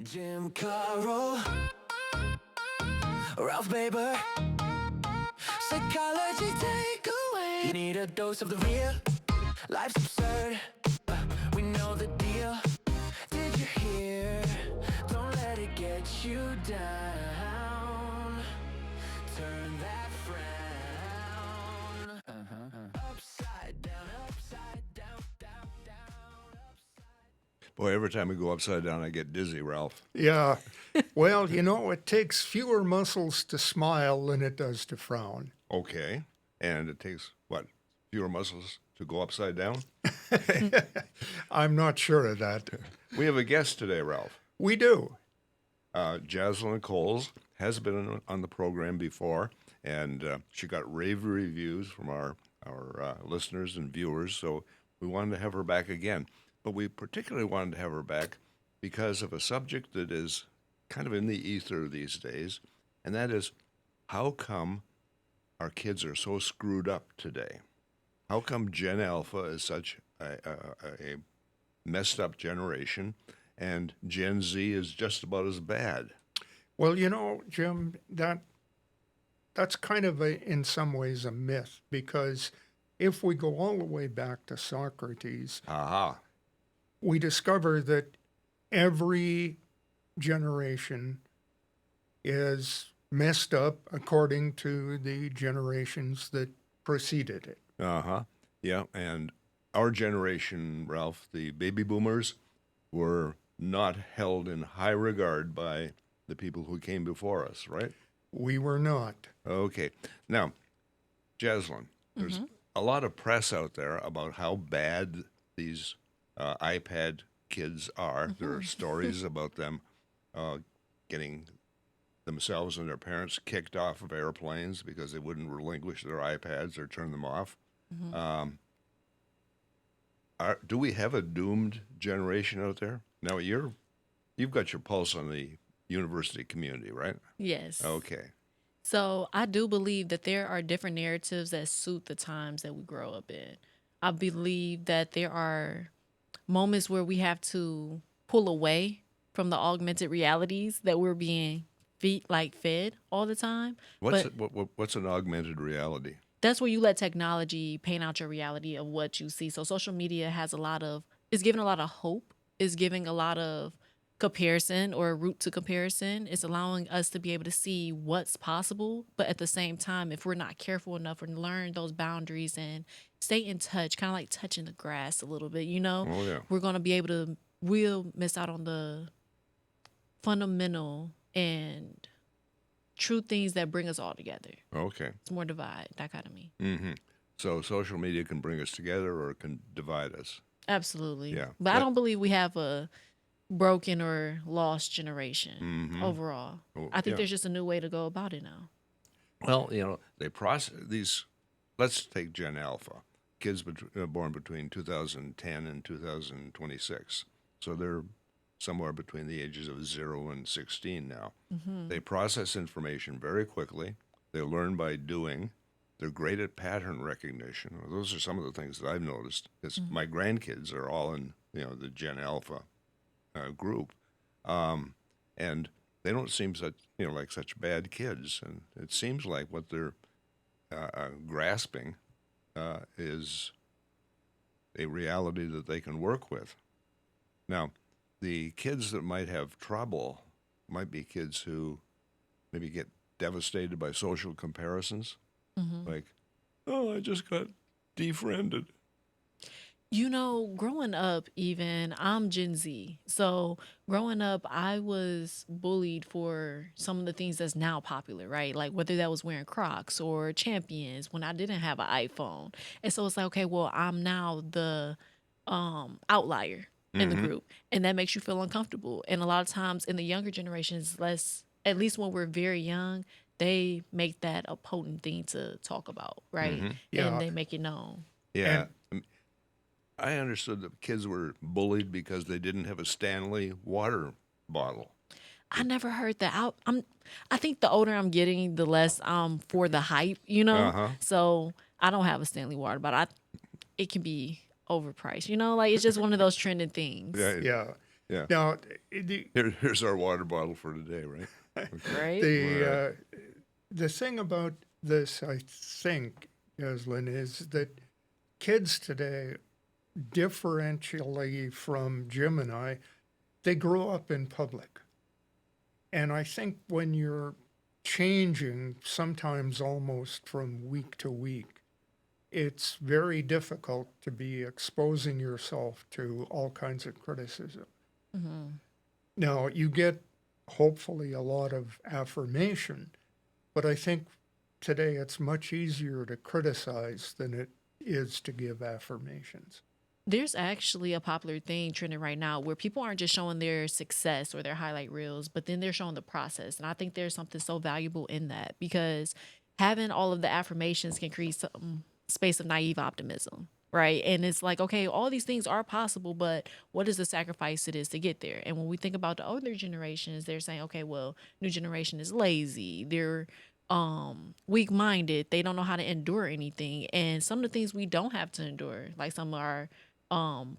Jim Carroll, Ralph Baber, psychology takeaway. You need a dose of the real. Life's absurd. We know the deal. Did you hear? Don't let it get you down. Turn that frown. Upside down, upside down, down, down, upside. Boy, every time we go upside down, I get dizzy, Ralph. Yeah. Well, it takes fewer muscles to smile than it does to frown. Okay. And it takes, what, fewer muscles to go upside down? I'm not sure of that. We have a guest today, Ralph. We do. Jaslyn Coles has been on the program before, and she got rave reviews from our listeners and viewers, so we wanted to have her back again. But we particularly wanted to have her back because of a subject that is kind of in the ether these days, and that is how come our kids are so screwed up today? How come Gen Alpha is such a messed up generation, and Gen Z is just about as bad? Well, Jim, that's kind of in some ways a myth, because if we go all the way back to Socrates, Aha. we discover that every generation is messed up according to the generations that preceded it. Uh-huh. Yeah, and our generation, Ralph, the baby boomers, were not held in high regard by the people who came before us, right? We were not. Okay. Now, Jaslyn, there's a lot of press out there about how bad these iPad kids are. There are stories about them getting themselves and their parents kicked off of airplanes because they wouldn't relinquish their iPads or turn them off. Do we have a doomed generation out there? Now, you've got your pulse on the university community, right? Yes. Okay. So I do believe that there are different narratives that suit the times that we grow up in. I believe that there are moments where we have to pull away from the augmented realities that we're being fed all the time. What's an augmented reality? That's where you let technology paint out your reality of what you see. So social media is giving a lot of hope, is giving a lot of comparison or a route to comparison. It's allowing us to be able to see what's possible. But at the same time, if we're not careful enough or learn those boundaries and stay in touch, kind of like touching the grass a little bit, Oh, yeah. we're going to be able to, we'll miss out on the fundamental and true things that bring us all together. Okay. It's more dichotomy. Mm-hmm. So social media can bring us together or it can divide us. Absolutely. Yeah. But I don't believe we have a broken or lost generation overall. Oh, I think yeah. there's just a new way to go about it now. Well, they process these. Let's take Gen Alpha, kids born between 2010 and 2026. So they're somewhere between the ages of 0 and 16 now. They process information very quickly. They learn by doing. They're great at pattern recognition. Those are some of the things that I've noticed. Because my grandkids are all in the Gen Alpha group, and they don't seem such like such bad kids. And it seems like what they're grasping is a reality that they can work with. Now, the kids that might have trouble might be kids who maybe get devastated by social comparisons, like, oh, I just got defriended. Growing up, even I'm Gen Z. So growing up, I was bullied for some of the things that's now popular, right? Like whether that was wearing Crocs or Champions when I didn't have an iPhone. And so it's like, okay, well, I'm now the outlier in the group. And that makes you feel uncomfortable. And a lot of times in the younger generations, at least when we're very young, they make that a potent thing to talk about, right? Yeah. And they make it known. Yeah. I understood that kids were bullied because they didn't have a Stanley water bottle. I never heard that. I think the older I'm getting, the less for the hype, So I don't have a Stanley water bottle. It can be overpriced, like it's just one of those trending things. Yeah. Yeah. Yeah. Now, the Here's our water bottle for today, right? Okay. Right? the thing about this, I think, Yaslin, is that kids today, differentially from Jim and I, they grow up in public. And I think when you're changing, sometimes almost from week to week, it's very difficult to be exposing yourself to all kinds of criticism. Now, you get hopefully a lot of affirmation, but I think today it's much easier to criticize than it is to give affirmations. There's actually a popular thing trending right now where people aren't just showing their success or their highlight reels, but then they're showing the process. And I think there's something so valuable in that because having all of the affirmations can create some space of naive optimism, right? And it's like, okay, all these things are possible, but what is the sacrifice it is to get there? And when we think about the older generations, they're saying, okay, well, new generation is lazy. They're weak minded. They don't know how to endure anything. And some of the things we don't have to endure, like some of our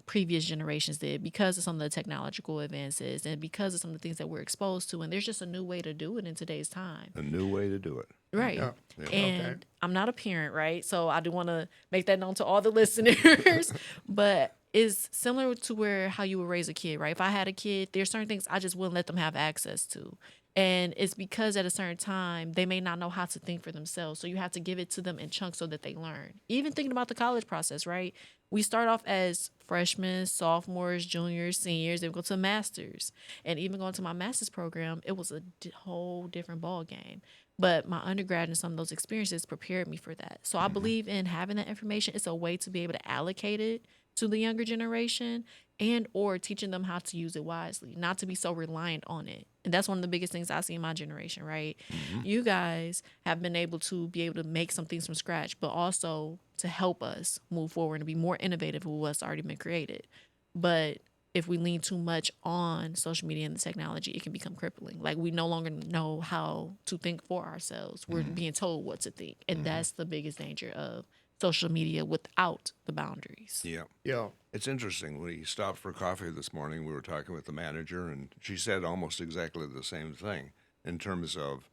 previous generations did because of some of the technological advances and because of some of the things that we're exposed to. And there's just a new way to do it in today's time. A new way to do it. Right. Yeah. Yeah. And Okay. I'm not a parent, right? So I do want to make that known to all the listeners. But it's similar to where how you would raise a kid, right? If I had a kid, there's certain things I just wouldn't let them have access to. And it's because at a certain time, they may not know how to think for themselves. So you have to give it to them in chunks so that they learn. Even thinking about the college process, right? We start off as freshmen, sophomores, juniors, seniors, then we go to masters. And even going to my master's program, it was a whole different ball game. But my undergrad and some of those experiences prepared me for that. So I believe in having that information. It's a way to be able to allocate it to the younger generation and or teaching them how to use it wisely, not to be so reliant on it. And that's one of the biggest things I see in my generation, right? You guys have been able to make some things from scratch, but also to help us move forward and be more innovative with what's already been created. But if we lean too much on social media and the technology, it can become crippling. Like we no longer know how to think for ourselves. We're being told what to think. And that's the biggest danger of social media without the boundaries. Yeah. Yeah. It's interesting. We stopped for coffee this morning. We were talking with the manager, and she said almost exactly the same thing in terms of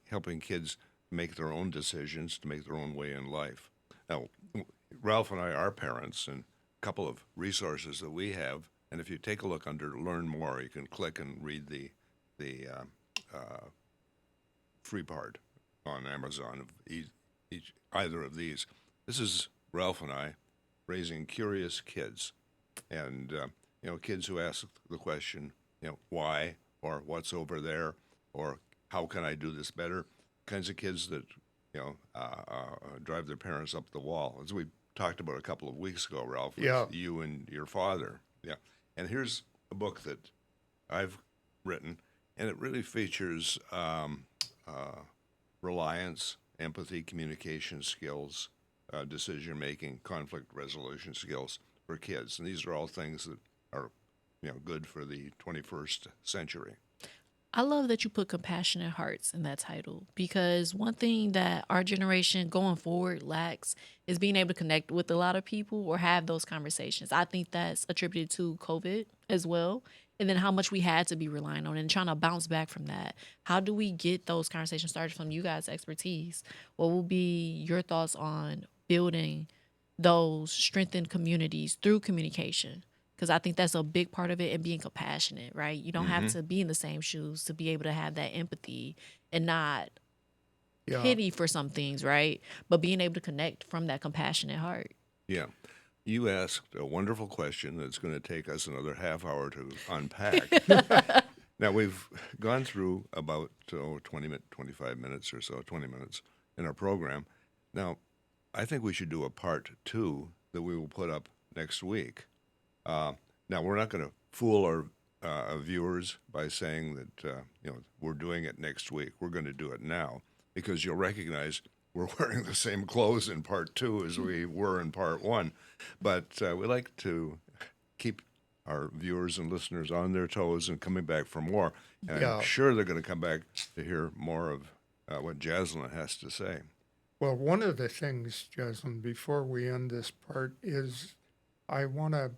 helping kids make their own decisions to make their own way in life. Now, Ralph and I are parents, and a couple of resources that we have. And if you take a look under Learn More, you can click and read the free part on Amazon of either of these. This is Ralph and I raising curious kids, and kids who ask the question, why, or what's over there, or how can I do this better? Kinds of kids that drive their parents up the wall, as we talked about a couple of weeks ago, Ralph. With Yeah. you and your father. Yeah, and here's a book that I've written, and it really features reliance, empathy, communication skills, decision making, conflict resolution skills for kids. And these are all things that are good for the 21st century. I love that you put compassionate hearts in that title because one thing that our generation going forward lacks is being able to connect with a lot of people or have those conversations. I think that's attributed to COVID as well. And then how much we had to be relying on and trying to bounce back from that. How do we get those conversations started from you guys' expertise? What will be your thoughts on building those strengthened communities through communication? Because I think that's a big part of it and being compassionate, right? You don't have to be in the same shoes to be able to have that empathy and not Yeah. pity for some things, right? But being able to connect from that compassionate heart. Yeah. You asked a wonderful question that's going to take us another half hour to unpack. Now, we've gone through about 25 minutes or so, 20 minutes in our program. Now, I think we should do a part 2 that we will put up next week. Now, we're not going to fool our viewers by saying that we're doing it next week. We're going to do it now because you'll recognize we're wearing the same clothes in part 2 as we were in part 1. But we like to keep our viewers and listeners on their toes and coming back for more. And Yeah. I'm sure they're going to come back to hear more of what Jaslyn has to say. Well, one of the things, Jaslyn, before we end this part is I want to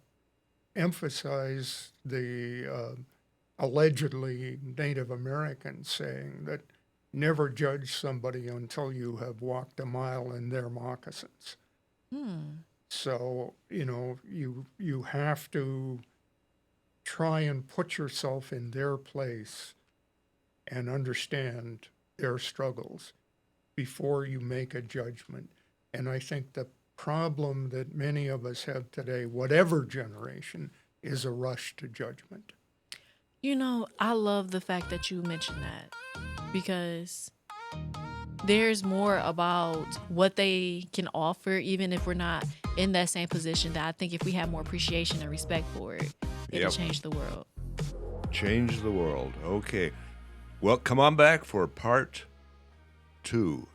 emphasize the allegedly Native American saying that never judge somebody until you have walked a mile in their moccasins. So, you have to try and put yourself in their place and understand their struggles before you make a judgment. And I think the problem that many of us have today, whatever generation, is a rush to judgment. I love the fact that you mentioned that because there's more about what they can offer, even if we're not in that same position, that I think if we have more appreciation and respect for it, it'll Yep. change the world. Change the world. Okay. Well, come on back for part 2.